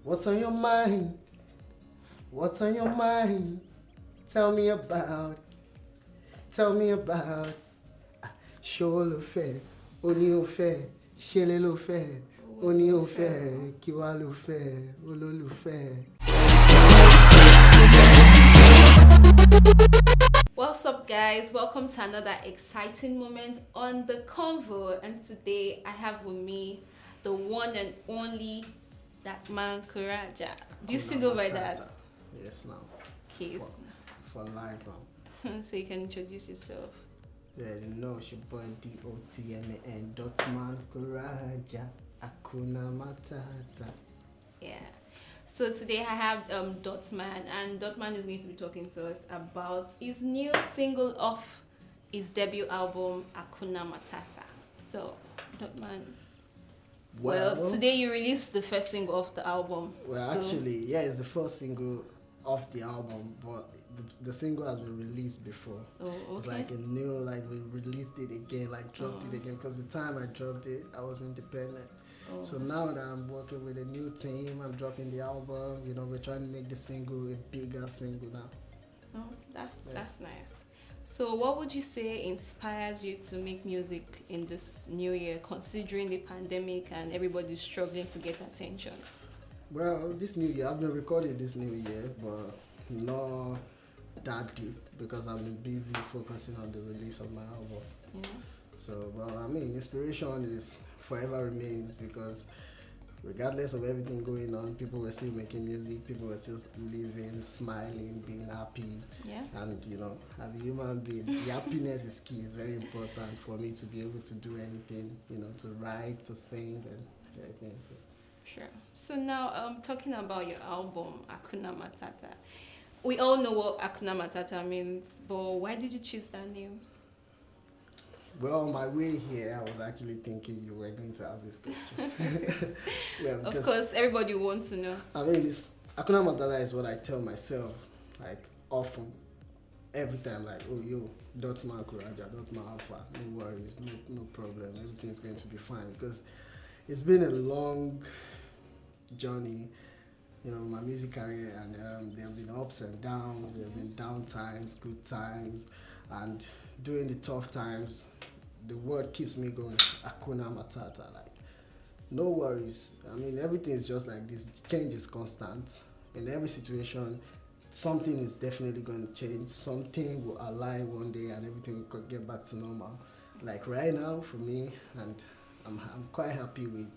What's on your mind? What's on your mind? Tell me about. Tell me about. Ṣó ló fẹ́, ó ní ó fẹ́, ṣẹlẹ̀ ló fẹ́, ó ní ó fẹ́, kí wá ló fẹ́, olólùfẹ́. What's up, guys? Welcome to another exciting moment on the convo. And today I have with me the one and only Dotman Kuraja. Do you still go by that? Yes, now. Okay. For life now. So you can introduce yourself. Yeah, you know, it's your boy Dotman, Dotman Kuraja, Hakuna Matata. Yeah. So today I have Dotman, and Dotman is going to be talking to us about his new single off his debut album, Hakuna Matata. So, Dotman. Well, today you released the first single of the album. Well, so actually, yeah, it's the first single off the album, but the single has been released before. Oh, okay. It's like a new, like we released it again, like dropped it again, because the time I dropped it, I was independent. Oh. So now that I'm working with a new team, I'm dropping the album, you know, we're trying to make the single a bigger single now. Oh, that's nice. So what would you say inspires you to make music in this new year, considering the pandemic and everybody's struggling to get attention? Well, this new year, I've been recording this new year, but not that deep because I've been busy focusing on the release of my album. Yeah. So, well, I mean, inspiration is forever remains because regardless of everything going on, people were still making music, people were still living, smiling, being happy. Yeah. And, you know, as a human being, the happiness is key. It's very important for me to be able to do anything, you know, to write, to sing, and everything. So. Sure. So now, talking about your album, Hakuna Matata. We all know what Hakuna Matata means, but why did you choose that name? Well, on my way here, I was actually thinking you were going to ask this question. Well, of course, everybody wants to know. I mean, Hakuna Matata is what I tell myself, like, often, every time, like, oh, yo, Dotman Kuraja, Dotman Alpha, no worries, no problem, everything's going to be fine, because it's been a long journey, you know, my music career, and there have been ups and downs, there have been down times, good times, and during the tough times, the word keeps me going, Hakuna Matata, like, no worries. I mean, everything is just like this, change is constant. In every situation, something is definitely going to change, something will align one day and everything will get back to normal. Like right now, for me, and I'm quite happy with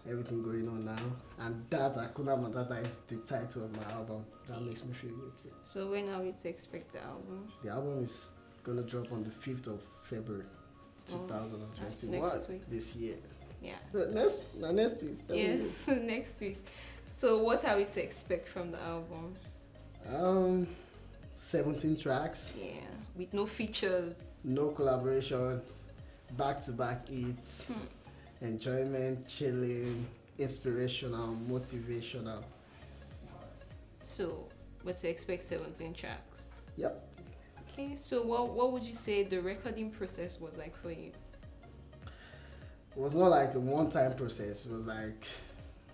everything going on now, and that Hakuna Matata is the title of my album. That makes me feel good too. So when are we to expect the album? The album is gonna drop on the 5th of February, 2021. Next week. This year. Yeah. Next week. Yes, next week. So what are we to expect from the album? 17 tracks. Yeah, with no features. No collaboration. Back-to-back hits. Enjoyment, chilling, inspirational, motivational. So, what to expect 17 tracks? Yep. Okay, so what would you say the recording process was like for you? It was not like a one-time process. It was like,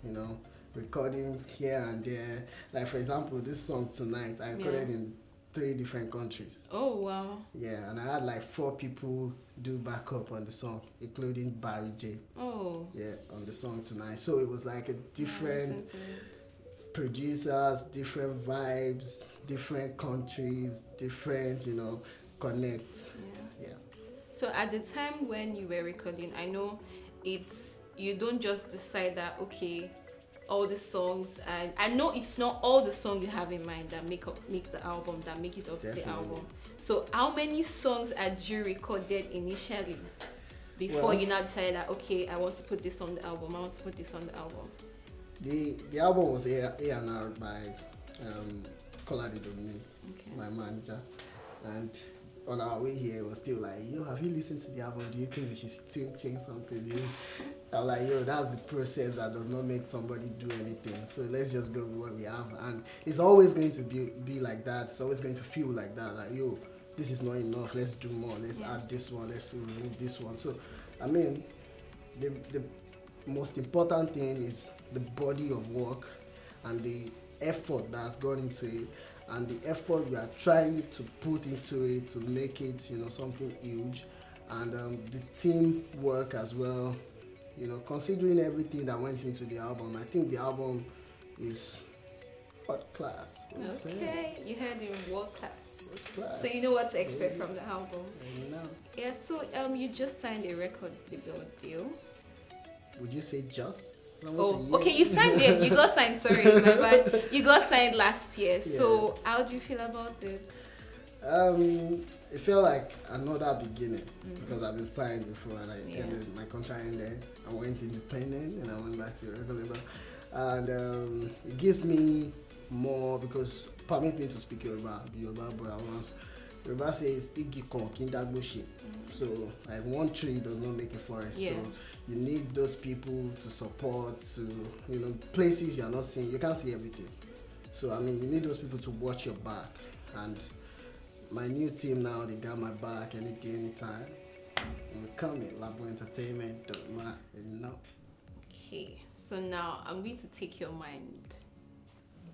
you know, recording here and there. Like, for example, this song Tonight, I recorded in 3 different countries. Oh, wow. Yeah, and I had like 4 people do backup on the song, including Barry J. Oh. Yeah, on the song Tonight. So it was like a different producers, different vibes, different countries, different, you know, connects. Yeah. So at the time when you were recording, I know you don't just decide that, okay, all the songs, and I know it's not all the songs you have in mind that make the album, that make it up to the album. So how many songs had you recorded initially before you now decided that, okay, I want to put this on the album, I want to put this on the album? The album was A&R by Colade Dominic, my manager, and on our way here, it was still like, yo, have you listened to the album? Do you think we should still change something? I'm like, yo, that's the process that does not make somebody do anything. So let's just go with what we have. And it's always going to be like that. It's always going to feel like that. Like, yo, this is not enough. Let's do more. Let's add this one. Let's remove this one. So, I mean, the most important thing is the body of work and the effort that's gone into it, and the effort we are trying to put into it to make it, something huge, and the team work as well. Considering everything that went into the album, I think the album is hot class. Okay, you heard in world class. Class. So you know what to expect from the album. No. Yeah. So you just signed a record label deal. Would you say just? Okay, you signed it. You got signed. Sorry, my bad. You got signed last year. Yeah. So how do you feel about it? It felt like another beginning because I've been signed before and ended, my contract ended. I went independent and I went back to a record label, and it gives me more because permit me to speak Yoruba boy once. Yoruba says igi kon kindagbo she. So like one tree does not make a forest. Yeah. So you need those people to support, to places you are not seeing. You can't see everything. So I mean you need those people to watch your back, and my new team now, they got my back anytime. We're coming, Labo Entertainment, Dotman, Okay, so now I'm going to take your mind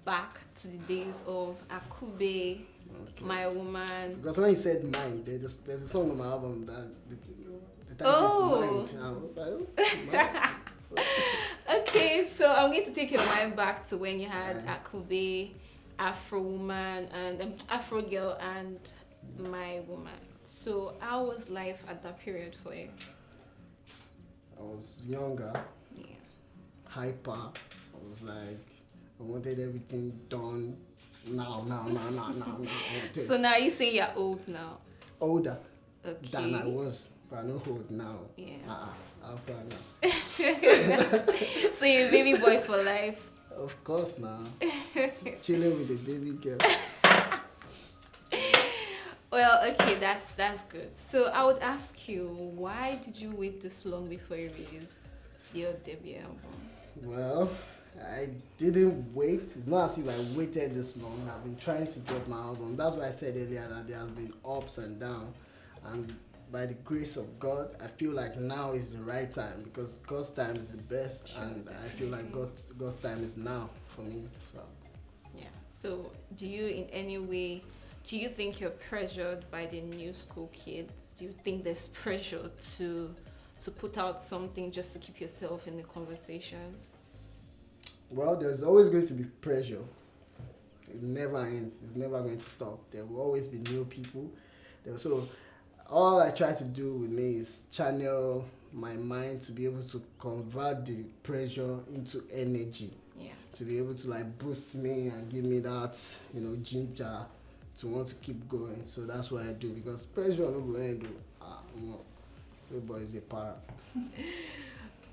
back to the days of Akube, My Woman. Because when you said mind, there's a song on my album that the title is Mind. I was like, mind. Okay, so I'm going to take your mind back to when you had Akube, Afro Woman, and Afro Girl, and My Woman. So how was life at that period for you? I was younger, hyper. I was like, I wanted everything done now. So now you say you're old now? Older than I was, but I'm not old now. Yeah. How far now? So you're a baby boy for life? Of course now. Chilling with the baby girl. Well, okay, that's good. So I would ask you, why did you wait this long before you released your debut album? Well, I didn't wait. It's not as if I waited this long. I've been trying to drop my album. That's why I said earlier that there has been ups and downs. And by the grace of God, I feel like now is the right time because God's time is the best, and I feel like God's time is now for me. So yeah. So do you think you're pressured by the new school kids? Do you think there's pressure to put out something just to keep yourself in the conversation? Well, there's always going to be pressure. It never ends. It's never going to stop. There will always be new people. So all I try to do with me is channel my mind to be able to convert the pressure into energy. Yeah. To be able to like boost me and give me that, ginger to want to keep going. So that's what I do because pressure no go end. Everybody is a para.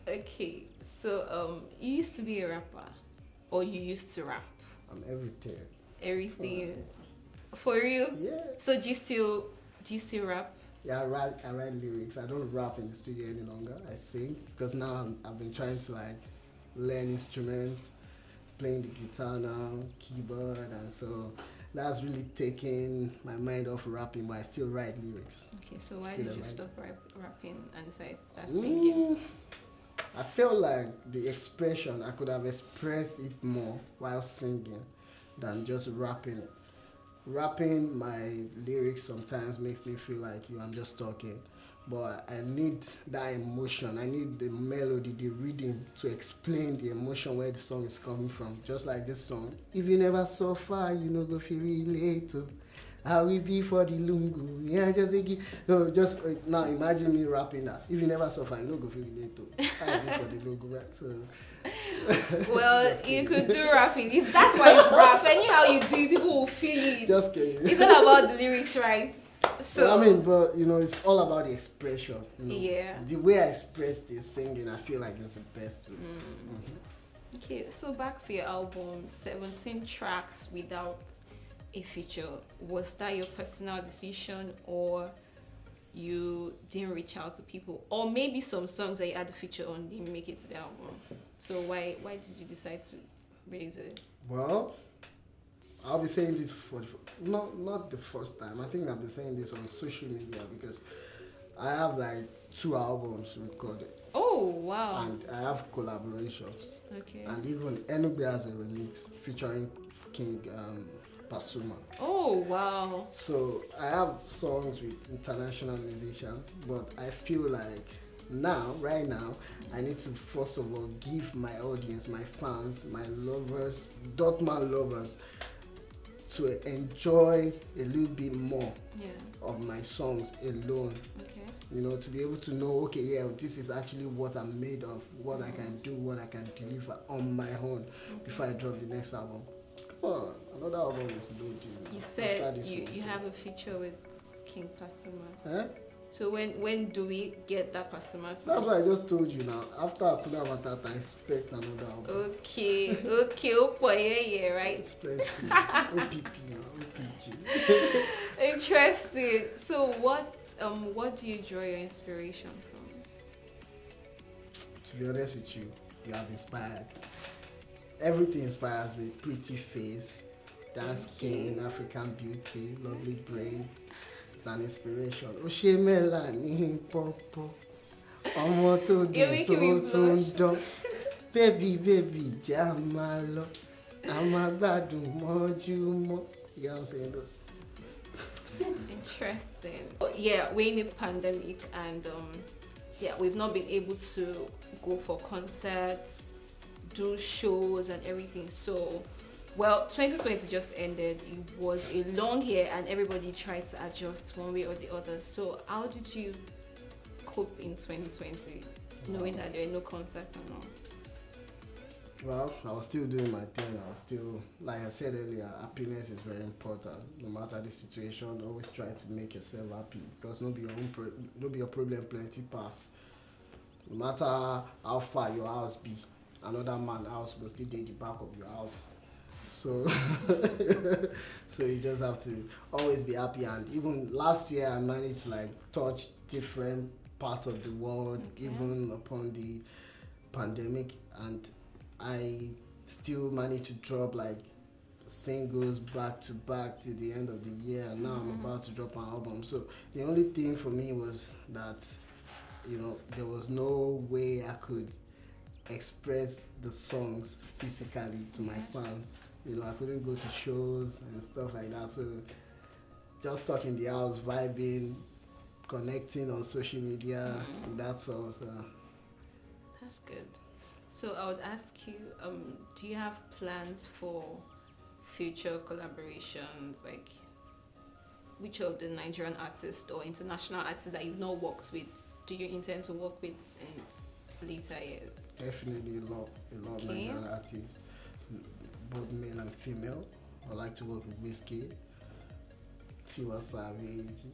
Okay, so you used to be a rapper, or you used to rap? I'm everything. Everything. For real? Yeah. So do you still rap? Yeah, I write lyrics. I don't rap in the studio any longer. I sing because now I've been trying to like learn instruments, playing the guitar now, keyboard, and so that's really taking my mind off rapping, but I still write lyrics. Okay, so why did you stop rapping and decide to start singing? I felt like the expression, I could have expressed it more while singing than just rapping it. Rapping my lyrics sometimes makes me feel like I'm just talking, but I need that emotion. I need the melody, the rhythm to explain the emotion where the song is coming from. Just like this song, if you never suffer, you know go feel relate to how we be for the lungu. Yeah, just now imagine me rapping that. If you never suffer, you know go feel relate to how we be for the lungu. Right? So. Well, you could do rapping. That's why it's rap. Anyhow you do, people will feel it. Just kidding. It's all about the lyrics, right? So well, I mean, but it's all about the expression. Yeah. The way I express the singing, I feel like it's the best way. Okay, so back to your album, 17 tracks without a feature. Was that your personal decision, or you didn't reach out to people, or maybe some songs that you had a feature on didn't make it to the album? So why did you decide to release it? Well, I'll be saying this for not the first time. I think I've been saying this on social media because I have like 2 albums recorded. Oh, Oh wow. And I have collaborations. Okay. And even Enugbe has a remix featuring King Pasuma. Oh wow. So I have songs with international musicians, but I feel like right now, I need to first of all give my audience, my fans, my lovers, Dotman lovers, to enjoy a little bit more of my songs alone. Okay. You know, to be able to know, okay, yeah, this is actually what I'm made of, what I can do, what I can deliver on my own before I drop the next album. Come on, another album is loading. You said you have a feature with King Pasuma. Huh? So when do we get that Pasuma song? That's what I just told you now. After Hakuna Matata, I expect another album. Okay, oh yeah, right. It's plenty. OPP now, OPG. Interesting. So what do you draw your inspiration from? To be honest with you, you have inspired. Everything inspires me. Pretty face, dark skin, African beauty, lovely braids. It's an inspiration. Oshemela ni popo. Ọmọ tó dùn tó tún dán. Baby, jẹ́ a máa lọ. A máa gbádùn mọ́júmọ́. You know what I'm saying though? Interesting. Yeah, we're in a pandemic and we've not been able to go for concerts, do shows and everything. So, well, 2020 just ended. It was a long year and everybody tried to adjust one way or the other. So, how did you cope in 2020, knowing that there are no concerts and all? Well, I was still doing my thing. I was still, like I said earlier, happiness is very important. No matter the situation, always try to make yourself happy because no be your problem plenty pass. No matter how far your house be, another man's house will still dey the back of your house. So, so you just have to always be happy. And even last year, I managed to like touch different parts of the world, even upon the pandemic, and I still managed to drop like singles back to back till the end of the year, and now I'm about to drop an album. So the only thing for me was that, you know, there was no way I could express the songs physically to my fans. You know, I couldn't go to shows and stuff like that. So just stuck in the house, vibing, connecting on social media, and that's all. So that's good. So I would ask you, do you have plans for future collaborations? Like, which of the Nigerian artists or international artists that you've not worked with do you intend to work with in later years? Definitely a lot of Nigerian artists, both male and female. I like to work with Whiskey, Tiwa Savage.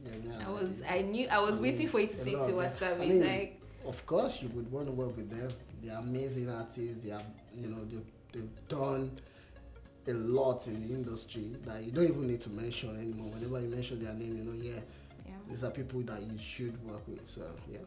I was waiting for you to say Tiwa Savage. Like, of course, you would want to work with them. They're amazing artists. They are, you know, they've done a lot in the industry that you don't even need to mention anymore. Whenever you mention their name, you know, these are people that you should work with. So, yeah.